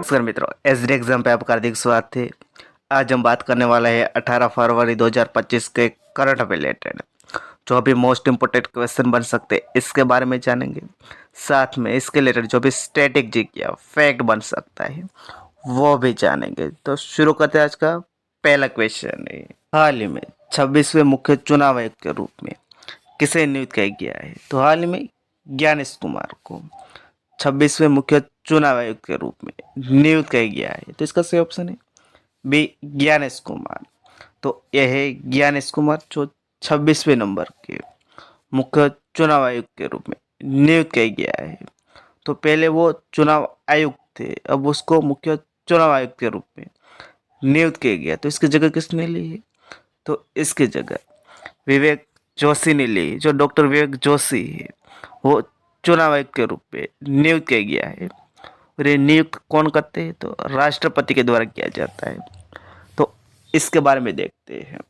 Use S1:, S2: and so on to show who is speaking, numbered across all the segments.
S1: नमस्कार मित्रों, SD exam पे आपका हार्दिक स्वागत है। आज हम बात करने वाले हैं 18 फरवरी 2025 के करंट अफेयर रिलेटेड जो भी मोस्ट इम्पोर्टेंट क्वेश्चन बन सकते हैं इसके बारे में जानेंगे। साथ में इसके रिलेटेड जो भी स्ट्रेटेजिक या फैक्ट बन सकता है वो भी जानेंगे। तो शुरू करते हैं। आज का पहला क्वेश्चन है, हाल ही में 26वें मुख्य चुनाव आयुक्त के रूप में किसे नियुक्त किया गया है? तो हाल ही में ज्ञानेश कुमार को 26वें मुख्य चुनाव आयुक्त के रूप में नियुक्त किया गया है। तो इसका सही ऑप्शन है बी, ज्ञानेश कुमार। तो यह है ज्ञानेश कुमार जो 26वें नंबर के मुख्य चुनाव आयुक्त के रूप में नियुक्त किया गया है। तो पहले वो चुनाव आयुक्त थे, अब उसको मुख्य चुनाव आयुक्त के रूप में नियुक्त किया गया। तो इसकी जगह किसने ली है? तो इसकी जगह विवेक जोशी ने ली, जो डॉक्टर विवेक जोशी है वो चुनाव आयुक्त के रूप में नियुक्त किया गया है। और ये नियुक्त कौन करते हैं? तो राष्ट्रपति के द्वारा किया जाता है। तो इसके बारे में देखते हैं।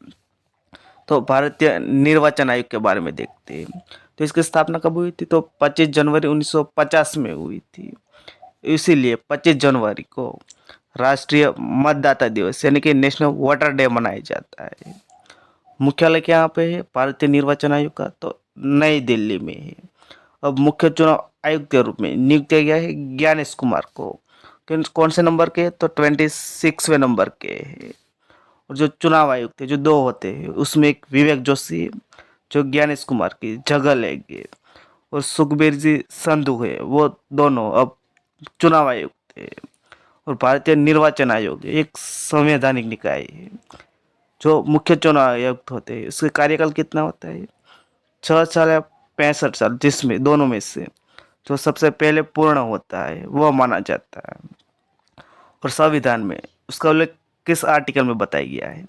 S1: तो भारतीय निर्वाचन आयोग के बारे में देखते हैं। तो इसकी स्थापना कब हुई थी? तो 25 जनवरी 1950 में हुई थी। इसीलिए 25 जनवरी को राष्ट्रीय मतदाता दिवस यानी कि नेशनल वोटर डे मनाया जाता है। मुख्यालय क्या पे है भारतीय निर्वाचन आयोग का? तो नई दिल्ली में है। अब मुख्य चुनाव आयुक्त के रूप में नियुक्त किया गया है ज्ञानेश कुमार को। कौन से नंबर के? तो 26वें नंबर के है। और जो चुनाव आयुक्त है जो दो होते हैं उसमें एक विवेक जोशी है जो ज्ञानेश कुमार की जगह लेंगे, और सुखबीर जी संधू है वो दोनों अब चुनाव आयुक्त है। और भारतीय निर्वाचन आयोग एक संवैधानिक निकाय है। जो मुख्य चुनाव आयुक्त होते हैं उसके कार्यकाल कितना होता है? 6 साल या 65 साल, जिसमें दोनों में से जो सबसे पहले पूर्ण होता है वो माना जाता है। और संविधान में उसका उल्लेख किस आर्टिकल में बताया गया है?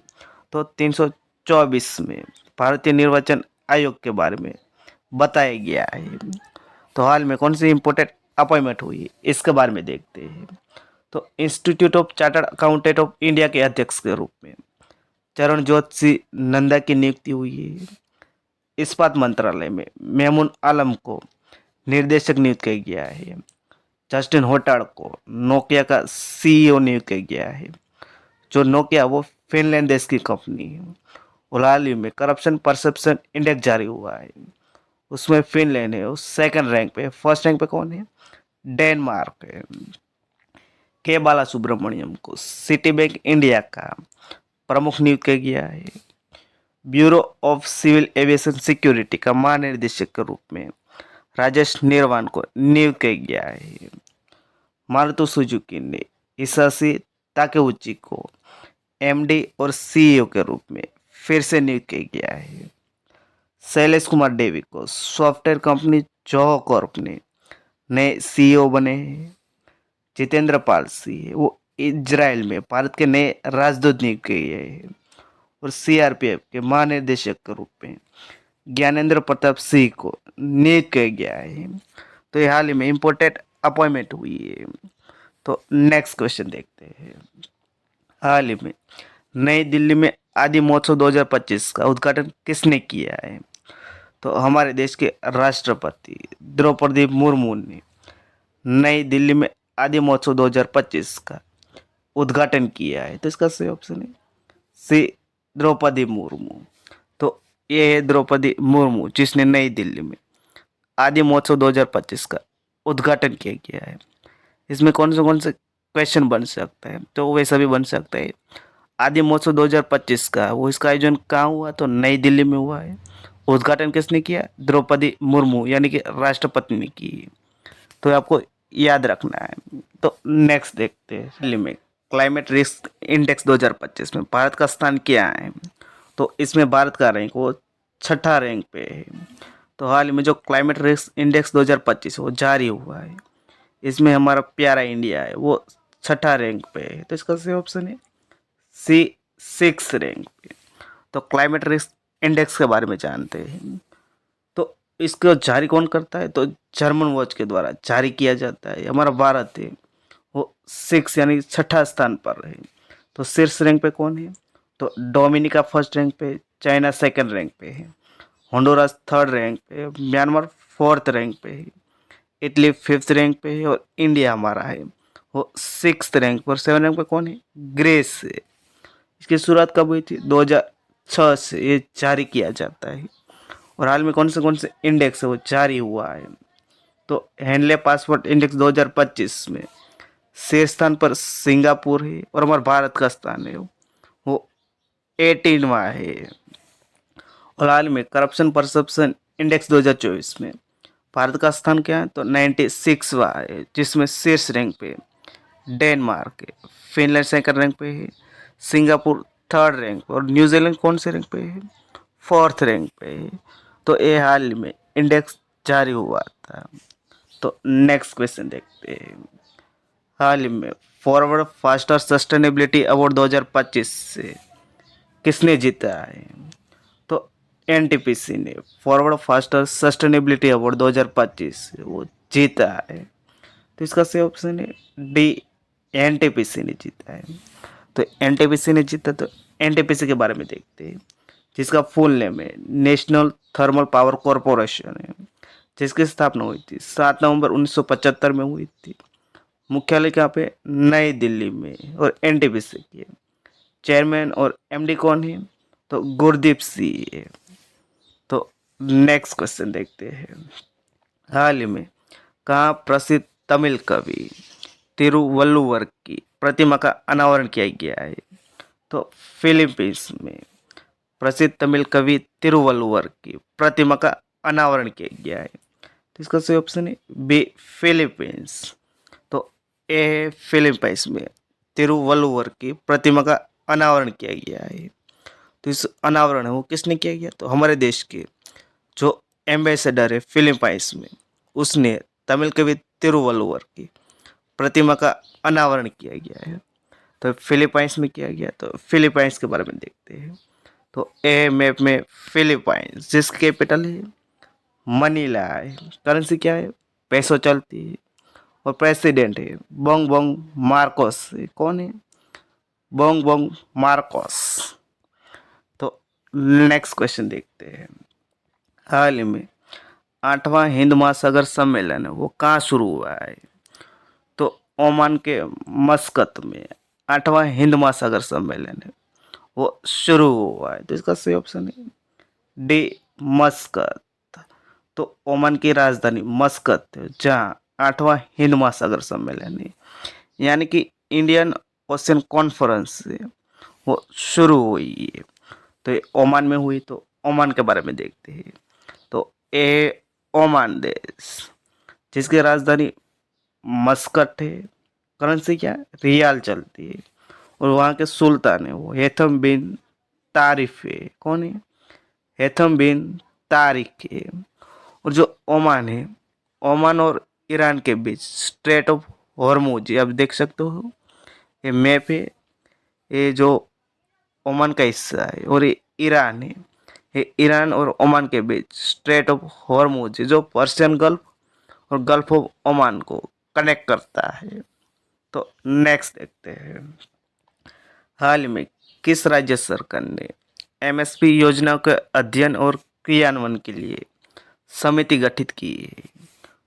S1: तो 324 में भारतीय निर्वाचन आयोग के बारे में बताया गया है। तो हाल में कौन सी इंपॉर्टेंट अपॉइंटमेंट हुई है इसके बारे में देखते हैं। तो institute of chartered accountant of India के अध्यक्ष के रूप में चरणजोत सिंह नंदा की नियुक्ति हुई है। इस्पात मंत्रालय में मेमून आलम को निर्देशक नियुक्त किया गया है। जस्टिन होटाड़ को नोकिया का सीईओ नियुक्त किया गया है। जो नोकिया वो फिनलैंड देश की कंपनी है। और हाल ही में करप्शन परसेप्शन इंडेक्स जारी हुआ है, उसमें फिनलैंड है उस सेकंड रैंक पे। फर्स्ट रैंक पे कौन है? डेनमार्क है। के बाला सुब्रमण्यम को सिटी बैंक इंडिया का प्रमुख नियुक्त किया गया है। Bureau of Civil Aviation Security का महानिदेशक के रूप में राजेश निर्वाण को नियुक्त किया गया है। मारुति सुजुकी ने हिसाशी ताकेउची को एमडी और सीईओ के रूप में फिर से नियुक्त किया गया है। शैलेश कुमार देवी को सॉफ्टवेयर कंपनी जोहो कॉर्प ने नए सीईओ बने हैं। जितेंद्र पाल सिंह वो इजराइल में भारत के नए राजदूत नियुक्त किए गए हैं। और सीआरपीएफ के महानिदेशक के रूप में ज्ञानेंद्र प्रताप सिंह को नियुक्त किया गया है। तो ये हाल ही में इम्पोर्टेंट अपॉइंटमेंट हुई है। तो नेक्स्ट क्वेश्चन देखते हैं। हाल ही में नई दिल्ली में आदि महोत्सव 2025 का उद्घाटन किसने किया है? तो हमारे देश के राष्ट्रपति द्रौपदी मुर्मू ने नई दिल्ली में आदि महोत्सव 2025 का उद्घाटन किया है। तो इसका सही ऑप्शन है सी, द्रौपदी मुर्मू। तो ये है द्रौपदी मुर्मू जिसने नई दिल्ली में आदि महोत्सव 2025 का उद्घाटन किया गया है। इसमें कौन से क्वेश्चन बन सकता है? तो वैसा भी बन सकता है। आदि महोत्सव 2025 का वो इसका आयोजन कहाँ हुआ? तो नई दिल्ली में हुआ है। उद्घाटन किसने किया? द्रौपदी मुर्मू यानी कि राष्ट्रपति ने की। तो आपको याद रखना है। तो नेक्स्ट देखते हैं। दिल्ली में क्लाइमेट रिस्क इंडेक्स 2025 में भारत का स्थान क्या है? तो इसमें भारत का रैंक वो 6ठा रैंक पे है। तो हाल ही में जो क्लाइमेट रिस्क इंडेक्स 2025 वो जारी हुआ है, इसमें हमारा प्यारा इंडिया है वो 6ठा रैंक पे है। तो इसका सही ऑप्शन है सी, 6 रैंक पे। तो क्लाइमेट रिस्क इंडेक्स के बारे में जानते हैं। तो इसको जारी कौन करता है? तो जर्मन वॉच के द्वारा जारी किया जाता है। हमारा भारत है वो 6 यानी 6ठा स्थान पर है। तो शीर्ष रैंक पे कौन है? तो डोमिनिका फर्स्ट रैंक पे, चाइना सेकंड रैंक पे है, होंडुरास थर्ड रैंक पे, म्यांमार फोर्थ रैंक पे है, इटली फिफ्थ रैंक पे है, और इंडिया हमारा है वो 6th रैंक पर। 7 रैंक पर कौन है? ग्रेस है। इसकी शुरुआत कब हुई थी? 2006 से ये जारी किया जाता है। और हाल में कौन से इंडेक्स है वो जारी हुआ है? तो हेनले पासपोर्ट इंडेक्स 2025 में शीर्ष स्थान पर सिंगापुर है, और हमारे भारत का स्थान है वो 18वां है। और हाल में करप्शन परसेप्शन इंडेक्स 2024 में भारत का स्थान क्या है? तो 96वां है, जिसमें शीर्ष रैंक पे डेनमार्क है, फिनलैंड सेकंड रैंक पे है, सिंगापुर थर्ड रैंक पे, और न्यूजीलैंड कौन से रैंक पे है? फोर्थ रैंक पे है। तो ये हाल में इंडेक्स जारी हुआ था। तो नेक्स्ट क्वेश्चन देखते हैं। हाल ही में फॉरवर्ड फास्टर सस्टेनेबिलिटी अवार्ड 2025 से किसने जीता है? तो एनटीपीसी ने फॉरवर्ड फास्टर सस्टेनेबिलिटी अवार्ड 2025 से वो जीता है। तो इसका सही ऑप्शन है डी, एनटीपीसी ने जीता है। तो एनटीपीसी ने जीता, तो एनटीपीसी के बारे में देखते हैं, जिसका फुल नेम है नेशनल थर्मल पावर कॉरपोरेशन है, जिसकी स्थापना हुई थी 7 नवंबर 1975 में हुई थी। मुख्यालय कहाँ पे? नई दिल्ली में। और एनटीपीसी के चेयरमैन और एमडी कौन है? तो गुरदीप सिंह है। तो नेक्स्ट क्वेश्चन देखते हैं। हाल ही में कहाँ प्रसिद्ध तमिल कवि तिरुवल्लुवर की प्रतिमा का अनावरण किया गया है? तो फिलीपींस में प्रसिद्ध तमिल कवि तिरुवल्लुवर की प्रतिमा का अनावरण किया गया है। तो इसका सही ऑप्शन है बी, फिलीपींस। तो ए है फिलीपींस में तिरुवल्लुवर की प्रतिमा का अनावरण किया गया है। तो इस अनावरण है वो किसने किया गया? तो हमारे देश के जो एम्बेसडर है फिलीपींस में, उसने तमिल कवि तिरुवल्लुवर की प्रतिमा का अनावरण किया गया है। तो फिलीपींस में किया गया। तो फिलीपींस के बारे में देखते हैं। तो ए मैप में फिलीपींस, जिसकी कैपिटल है मनीला है। करेंसी क्या है? पैसो चलती है। और प्रेसिडेंट है बोंग बोंग मार्कोस। कौन है? Bong Bong Marcos. तो नेक्स्ट क्वेश्चन देखते हैं। हाल ही में 8वां हिंद महासागर सम्मेलन है वो कहाँ शुरू हुआ है? तो ओमान के मस्कत में 8वां हिंद महासागर सम्मेलन है वो शुरू हुआ है। तो इसका सही ऑप्शन है डी, मस्कत। तो ओमान की राजधानी मस्कत है, जहाँ 8वां हिंद महासागर सम्मेलन है, यानी कि इंडियन ओशन कॉन्फ्रेंस है वो शुरू हुई है। तो ये ओमान में हुई। तो ओमान के बारे में देखते हैं। तो ए ओमान देश, जिसकी राजधानी मस्कट है। करेंसी क्या है? रियाल चलती है। और वहाँ के सुल्तान है वो हेथम बिन तारिफ है। कौन है? हेथम बिन तारिक है। और जो ओमान है, ओमान और ईरान के बीच स्ट्रेट ऑफ हॉर्मुज, आप देख सकते हो ये मैप है। ये जो ओमान का हिस्सा है और ये ईरान है। ये ईरान और ओमान के बीच स्ट्रेट ऑफ हॉर्मुज है, जो पर्शियन गल्फ और गल्फ ऑफ ओमान को कनेक्ट करता है। तो नेक्स्ट देखते हैं। हाल ही में किस राज्य सरकार ने एमएसपी योजना के अध्ययन और क्रियान्वयन के लिए समिति गठित की है?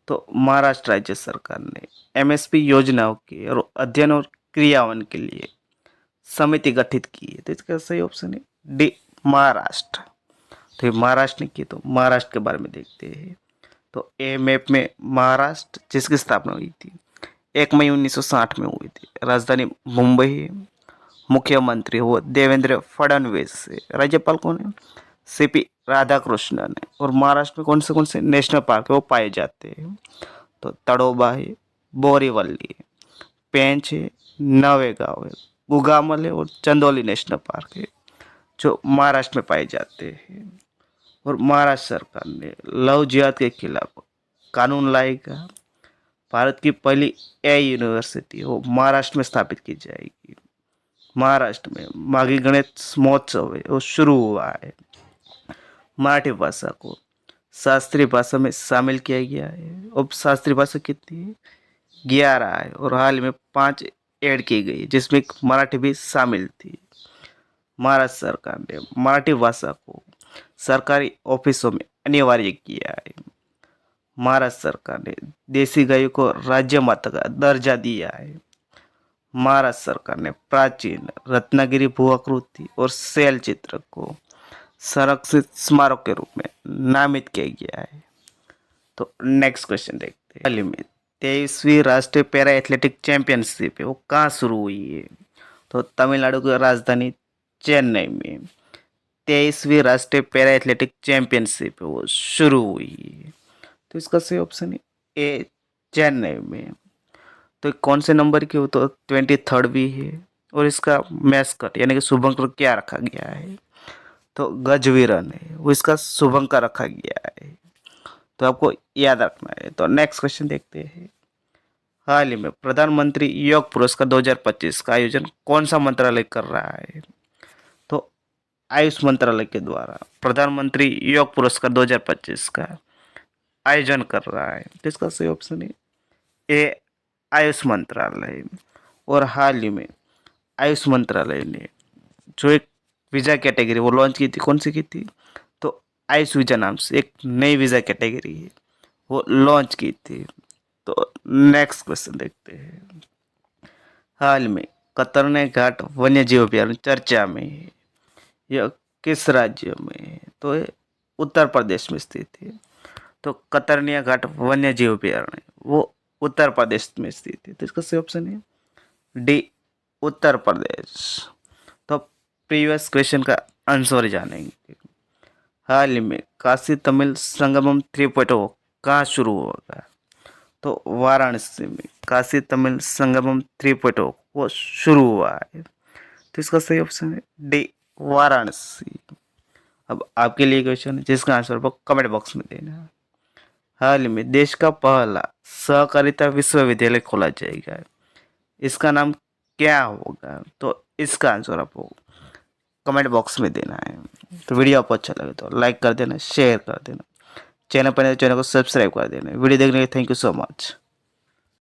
S1: तो महाराष्ट्र राज्य सरकार ने एमएसपी योजनाओं के और अध्ययन और क्रियान्वयन के लिए समिति गठित की है। तो इसका सही ऑप्शन है डी, महाराष्ट्र। तो ये महाराष्ट्र ने की। तो महाराष्ट्र के बारे में देखते हैं। तो ए मैप में महाराष्ट्र, जिसकी स्थापना हुई थी 1 मई 1960 में हुई थी। राजधानी मुंबई है। मुख्यमंत्री वो देवेंद्र फडणवीस है। राज्यपाल कौन है? सीपी राधाकृष्णन है। और महाराष्ट्र में कौन से नेशनल पार्क है वो पाए जाते हैं? तो तड़ोबा है, बोरीवली है, पेंच है, नवेगांव है, गुगामल है, और चंदौली नेशनल पार्क है, जो महाराष्ट्र में पाए जाते हैं। और महाराष्ट्र सरकार ने लव जिहाद के खिलाफ कानून लाएगा। भारत की पहली ए यूनिवर्सिटी वो महाराष्ट्र में स्थापित की जाएगी। महाराष्ट्र में माघी गणेश महोत्सव है वो शुरू हुआ है। मराठी भाषा को शास्त्रीय भाषा में शामिल किया गया है। अब शास्त्रीय भाषा कितनी है? 11 है। और हाल में 5 ऐड की गई, जिसमें एक मराठी भी शामिल थी। महाराष्ट्र सरकार ने मराठी भाषा को सरकारी ऑफिसों में अनिवार्य किया है। महाराष्ट्र सरकार ने देसी गायों को राज्य माता का दर्जा दिया है। महाराष्ट्र सरकार ने प्राचीन रत्नागिरी भू आकृति और शैल चित्र को संरक्षित स्मारक के रूप में नामित किया गया है। तो नेक्स्ट क्वेश्चन देखते हैं। हाल ही में 23वीं राष्ट्रीय पैरा एथलेटिक चैंपियनशिप है वो कहाँ शुरू हुई है? तो तमिलनाडु की राजधानी चेन्नई में 23वीं राष्ट्रीय पैरा एथलेटिक चैंपियनशिप है वो शुरू हुई है। तो इसका सही ऑप्शन है ए, चेन्नई में। तो कौन से नंबर की हो? तो 23rd भी है। और इसका मैस्कट यानी कि शुभंकर क्या रखा गया है? तो गजवीरन है वो इसका शुभंकर रखा गया है। तो आपको याद रखना है। तो नेक्स्ट क्वेश्चन देखते हैं। हाल ही में प्रधानमंत्री योग पुरस्कार 2025 का आयोजन कौन सा मंत्रालय कर रहा है? तो आयुष मंत्रालय के द्वारा प्रधानमंत्री योग पुरस्कार 2025 का आयोजन कर रहा है। तो इसका सही ऑप्शन है ए, आयुष मंत्रालय। और हाल ही में आयुष मंत्रालय ने जो एक वीज़ा कैटेगरी वो लॉन्च की थी, कौन सी की थी? तो आयुष वीज़ा नाम से एक नई वीज़ा कैटेगरी है वो लॉन्च की थी। तो नेक्स्ट क्वेश्चन देखते हैं। हाल में कतरनी घाट वन्य जीव अभयारण्य चर्चा में है। यह किस राज्य में है? तो ये उत्तर प्रदेश में स्थित है। तो कतरनी घाट वन्य जीव अभयारण्य वो उत्तर प्रदेश में स्थित है। तो इसका सही ऑप्शन है डी, उत्तर प्रदेश। तो प्रीवियस क्वेश्चन का आंसर जानेंगे। हाल ही में काशी तमिल संगमम 3.0 कहाँ शुरू होगा? तो वाराणसी में काशी तमिल संगमम 3.0 वो शुरू हुआ है। तो इसका सही ऑप्शन है डी, वाराणसी। अब आपके लिए क्वेश्चन है जिसका आंसर आपको कमेंट बॉक्स में देना है। हाल ही में देश का पहला सहकारिता विश्वविद्यालय खोला जाएगा, इसका नाम क्या होगा? तो इसका आंसर आपको कमेंट बॉक्स में देना है। तो वीडियो आपको अच्छा लगे तो लाइक कर देना, शेयर कर देना, चैनल पर चैनल को सब्सक्राइब कर देना। वीडियो देखने के लिए थैंक यू सो मच।